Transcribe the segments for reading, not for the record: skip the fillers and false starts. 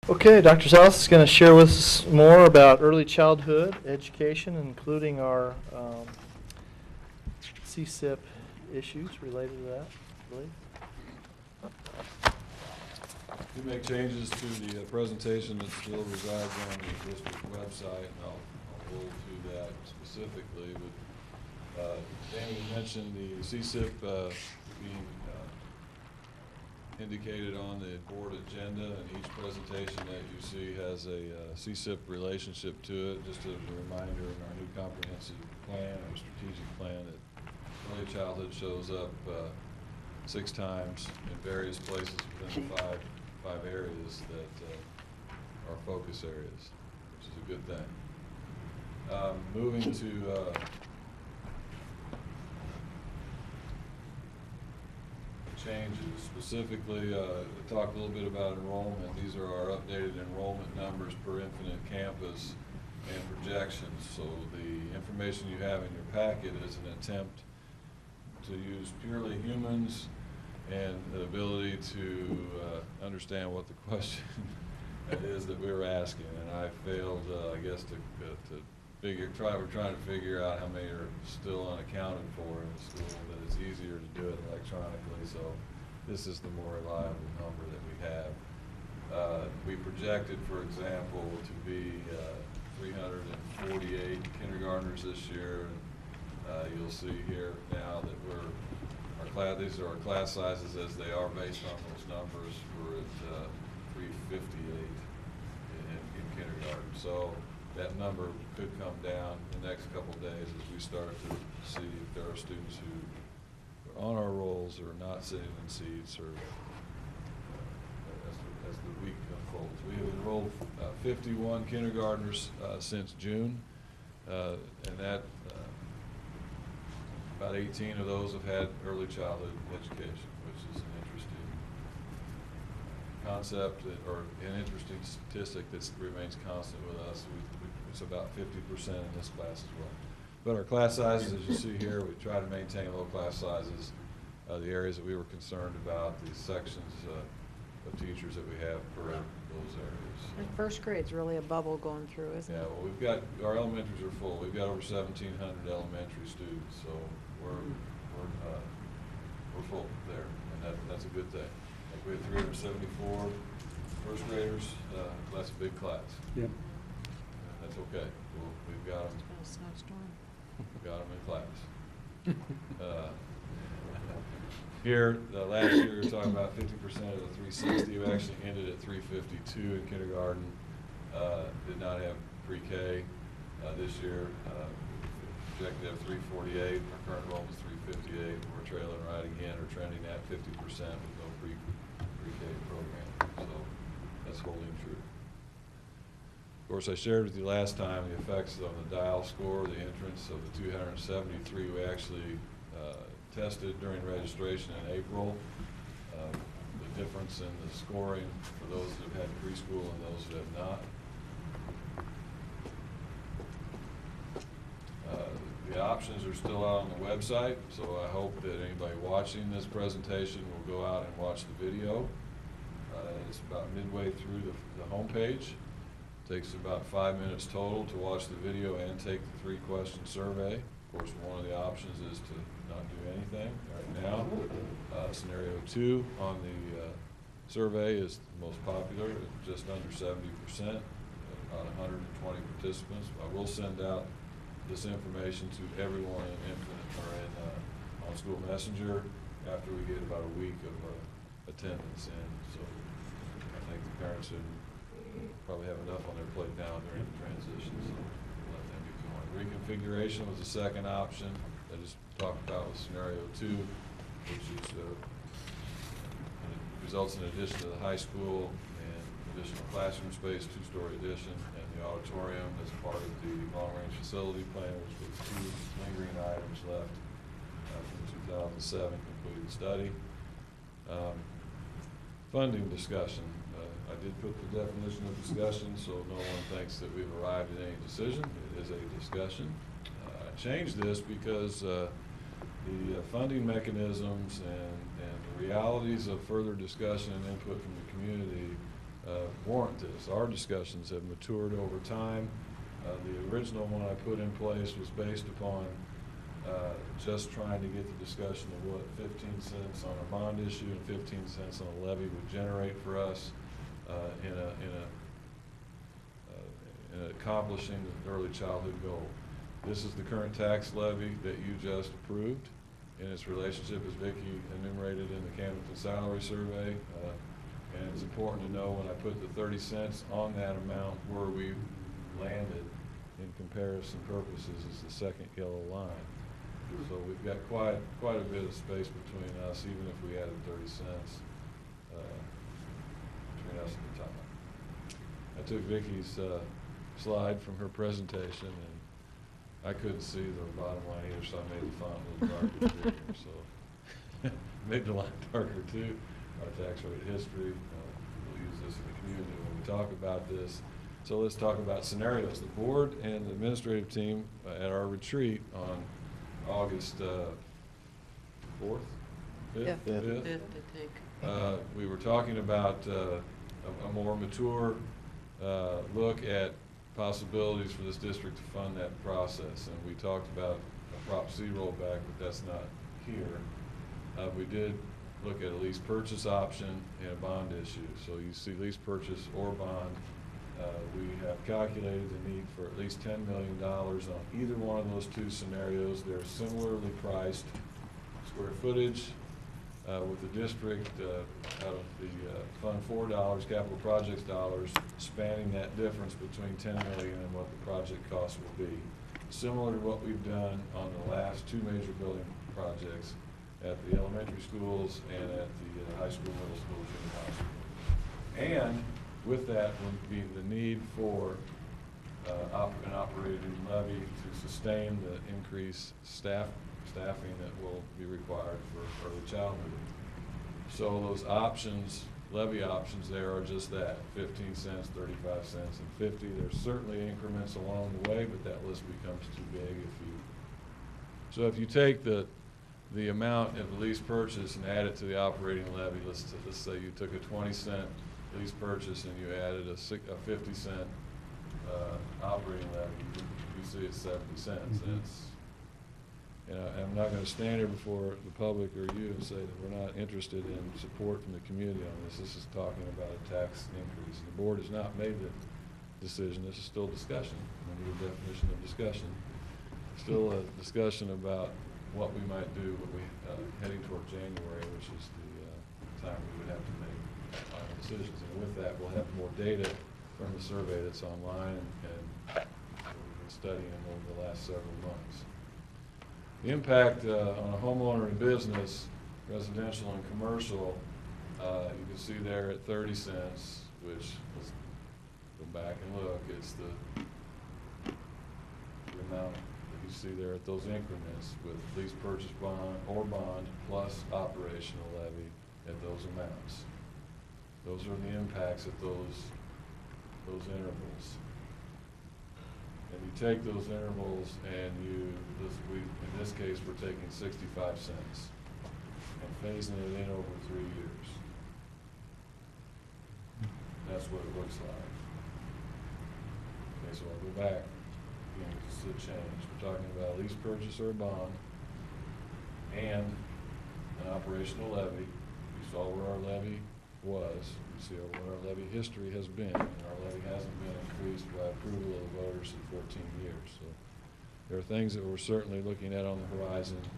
Okay, Dr. Salas is going to share with us more about early childhood education, including our CSIP issues related to that, I believe. We make changes to the presentation that still resides on the district website, and I'll go through that specifically. But Danny mentioned the CSIP being indicated on the board agenda, and each presentation that you see has a CSIP relationship to it. Just as a reminder, in our new comprehensive plan, our strategic plan, that early childhood shows up 6 times in various places within the five areas that are focus areas, which is a good thing. Moving to changes, specifically talk a little bit about enrollment. These are our updated enrollment numbers per Infinite Campus and projections. So the information you have in your packet is an attempt to use purely humans and the ability to understand what the question is that we were asking. And I failed, I guess, we're trying to figure out how many are still unaccounted for in the school, that it's easier to do it electronically. So this is the more reliable number that we have. We projected, for example, to be 348 kindergartners this year. You'll see here now that these are our class sizes as they are based on those numbers. We're at 358 in kindergarten. So that number could come down in the next couple of days as we start to see if there are students who are on our rolls or not sitting in seats, or as the week unfolds. We have enrolled 51 kindergartners since June, and that about 18 of those have had early childhood education, which is an interesting concept or an interesting statistic that remains constant with us. It's about 50% in this class as well. But our class sizes, as you see here, we try to maintain low class sizes. The areas that we were concerned about, the sections of teachers that we have per those areas. And first grade's really a bubble going through, isn't it? Yeah, well, we've got, our elementaries are full. We've got over 1,700 elementary students, so we're full there, and that's a good thing. Like we have 374 first graders. That's a big class. Yep. That's okay. We've got them. It's been a snowstorm. We've got them in class. Here, last year, we were talking about 50% of the 360. We actually ended at 352 in kindergarten. Did not have pre-K this year. Projected to have 348. Our current enrollment is 358. We're trailing right again, or trending at 50% with no pre-K program. So that's holding true. Of course, I shared with you last time the effects on the dial score, the entrance of the 273 we actually tested during registration in April. The difference in the scoring for those that have had preschool and those that have not. The options are still out on the website, so I hope that anybody watching this presentation will go out and watch the video. It's about midway through the homepage. Takes about 5 minutes total to watch the video and take the 3-question survey. Of course, one of the options is to not do anything right now. Scenario 2 on the survey is the most popular, at just under 70%, about 120 participants. I will send out this information to everyone in Infinite or on School Messenger after we get about a week of attendance in. So I think the parents should probably have enough on their plate now during the transition, so let them get going. Reconfiguration was the second option that is talked about with scenario 2, which is results in addition to the high school and additional classroom space, 2-story addition, and the auditorium as part of the long-range facility plan, which was 2 lingering items left from the 2007 completed study. Funding discussion. I did put the definition of discussion so no one thinks that we've arrived at any decision. It is a discussion. I changed this because the funding mechanisms and the realities of further discussion and input from the community warrant this. Our discussions have matured over time. The original one I put in place was based upon just trying to get the discussion of what 15 cents on a bond issue and 15 cents on a levy would generate for us in accomplishing the early childhood goal. This is the current tax levy that you just approved in its relationship, as Vicki enumerated in the Camden Salary Survey. And it's important to know when I put the 30 cents on that amount where we landed in comparison purposes is the second yellow line. So we've got quite a bit of space between us, even if we added 30 cents between us at the time. I took Vicki's slide from her presentation, and I couldn't see the bottom line either, so I made the font a little darker here. So made the line darker too. Our tax rate history. We'll use this in the community when we talk about this. So let's talk about scenarios. The board and the administrative team at our retreat on August 4th, 5th, Yeah. 5th, we were talking about a more mature look at possibilities for this district to fund that process. And we talked about a Prop C rollback, but that's not here. We did look at a lease purchase option and a bond issue. So you see lease purchase or bond. We have calculated the need for at least $10 million on either one of those two scenarios. They're similarly priced. Square footage with the district out of the Fund 4 dollars, capital projects dollars, spanning that difference between $10 million and what the project cost will be. Similar to what we've done on the last two major building projects at the elementary schools and at the high school, middle school, junior high school. And with that would be the need for an operating levy to sustain the increased staffing that will be required for early childhood. So those options, levy options there are just that, 15 cents, 35 cents, and 50. There's certainly increments along the way, but that list becomes too big so if you take the amount of the lease purchase and add it to the operating levy, let's say you took a 20-cent lease purchase and you added a 50-cent operating levy, you see it's 70 cents. And it's, I'm not going to stand here before the public or you and say that we're not interested in support from the community on this. This is talking about a tax increase. The board has not made the decision. This is still discussion. I need a definition of discussion. Still a discussion about what we might do when we heading toward January, which is the time we would have to make final decisions. And with that, we'll have more data from the survey that's online and we've been studying over the last several months. The impact on a homeowner and business, residential and commercial, you can see there at 30 cents, which, let's go back and look, it's the amount that you see there at those increments with lease purchase bond or bond plus operational levy at those amounts. Those are the impacts at those intervals. And you take those intervals and in this case, we're taking 65 cents and phasing it in over 3 years. That's what it looks like. Okay, so I'll go back. Again, it's a change. We're talking about a lease purchase or a bond and an operational levy. You saw where our levy was. You see what our levy history has been, and our levy hasn't been increased by approval of the voters in 14 years. So there are things that we're certainly looking at on the horizon to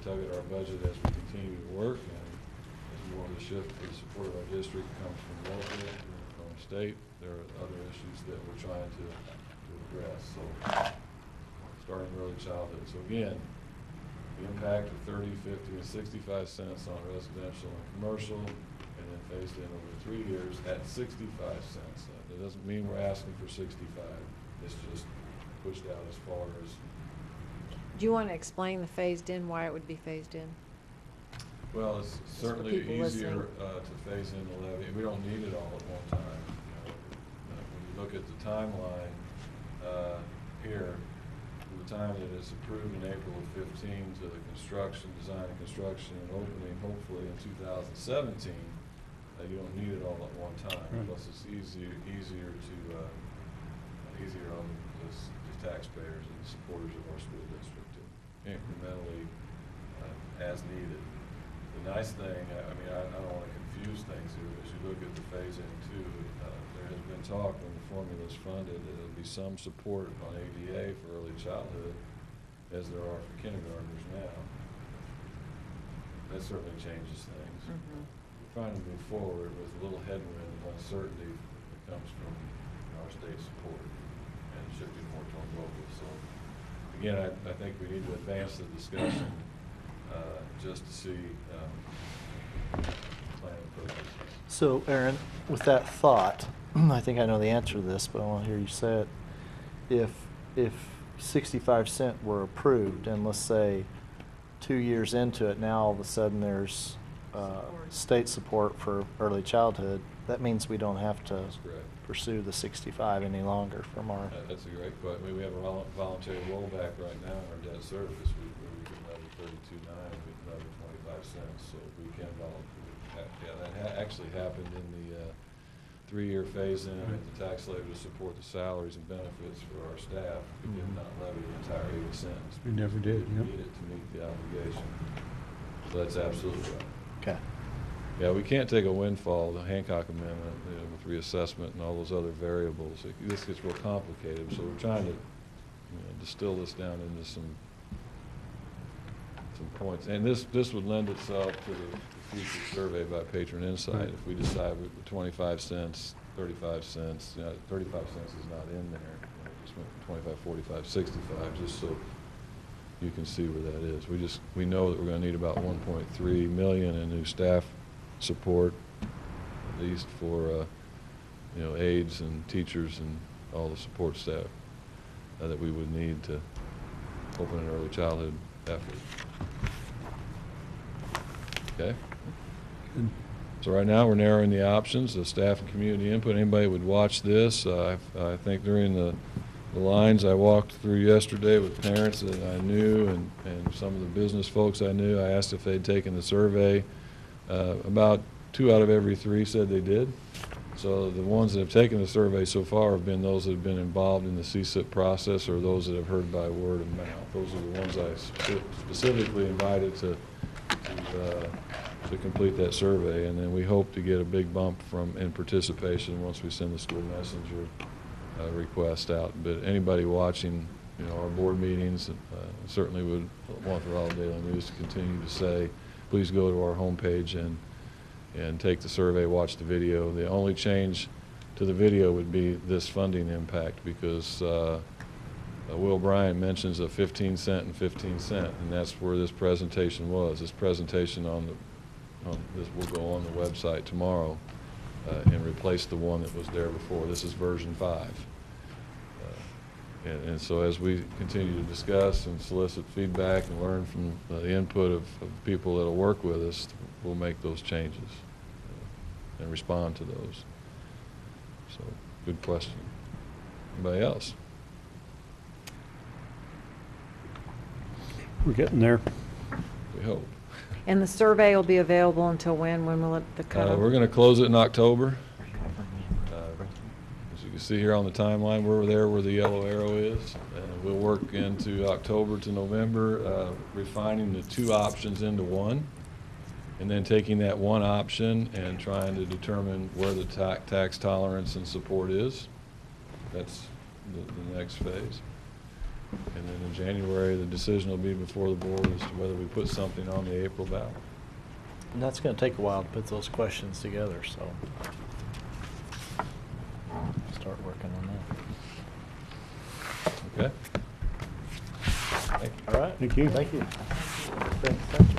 tug at our budget as we continue to work, and as we want to shift the support of our district comes from local, from state. There are other issues that we're trying to address. So starting early childhood. So again, the impact of 30, 50, and 65 cents on residential and commercial, and then phased in over 3 years at 65 cents. That doesn't mean we're asking for 65. It's just pushed out as far as. Do you want to explain the phased in, why it would be phased in? Well, it's certainly people easier listening. to phase in the levy. We don't need it all at one time. When you look at the timeline here, from the time that it's approved in April of 15 to the construction, design and construction and opening, hopefully in 2017, You don't need it all at one time. Right. Plus, it's easier on the taxpayers and the supporters of our school district to incrementally, as needed. The nice thing, I mean, I don't want to confuse things here, but as you look at the phase-in too, there has been talk when the formula is funded that there'll be some support on ADA for early childhood, as there are for kindergartners now. That certainly changes things. Mhm. We're trying to move forward with a little headwind of uncertainty that comes from our state support and shifting more toward local. So again, I think we need to advance the discussion just to see planning purposes. So, Aaron, with that thought, I think I know the answer to this, but I want to hear you say it. If 65 cent were approved, and let's say 2 years into it, now all of a sudden there's state support for early childhood, that means we don't have to That's correct. pursue the 65 any longer from our. That's a great question. We have a voluntary rollback right now in our debt service. We can lever 32.9, we can lever 25 cents, so we can volunteer. Yeah, that actually happened in the 3-year phase-in of the tax levy to support the salaries and benefits for our staff. We did not levy the entire 80 cents. We never did, We yep. needed to meet the obligation. So that's absolutely right. Okay. Yeah, we can't take a windfall, the Hancock Amendment, with reassessment and all those other variables. This gets real complicated, so we're trying to distill this down into some points. And this would lend itself to the future survey by Patron Insight. Right. If we decide with 25 cents, 35 cents, 35 cents is not in there. Just went from 25, 45, 65, just so you can see where that is. We know that we're going to need about 1.3 million in new staff support, at least for aides and teachers and all the support staff that we would need to open an early childhood effort. Okay. Good. So right now we're narrowing the options, the staff and community input. Anybody would watch this. I think during the lines I walked through yesterday with parents that I knew and some of the business folks I knew, I asked if they'd taken the survey. About 2 out of every 3 said they did. So the ones that have taken the survey so far have been those that have been involved in the CSIP process or those that have heard by word of mouth. Those are the ones I specifically invited to complete that survey, and then we hope to get a big bump in participation once we send the school messenger request out. But anybody watching, our board meetings certainly would want the Raleigh Daily News to continue to say, please go to our homepage and take the survey, watch the video. The only change to the video would be this funding impact, because Will Bryant mentions a 15 cent and 15 cent, and that's where this presentation was. This presentation this will go on the website tomorrow and replace the one that was there before. This is version 5. And so as we continue to discuss and solicit feedback and learn from the input of people that will work with us, we'll make those changes and respond to those. So, good question. Anybody else? We're getting there. We hope. And the survey will be available until when? When will the cutoff? We're going to close it in October. As you can see here on the timeline, we're there where the yellow arrow is. And we'll work into October to November, refining the 2 options into one, and then taking that one option and trying to determine where the tax tolerance and support is. That's the next phase. And then in January, the decision will be before the board as to whether we put something on the April ballot. And that's going to take a while to put those questions together, so start working on that. Okay? Thank you. All right. Thank you. Thank you. Thank you.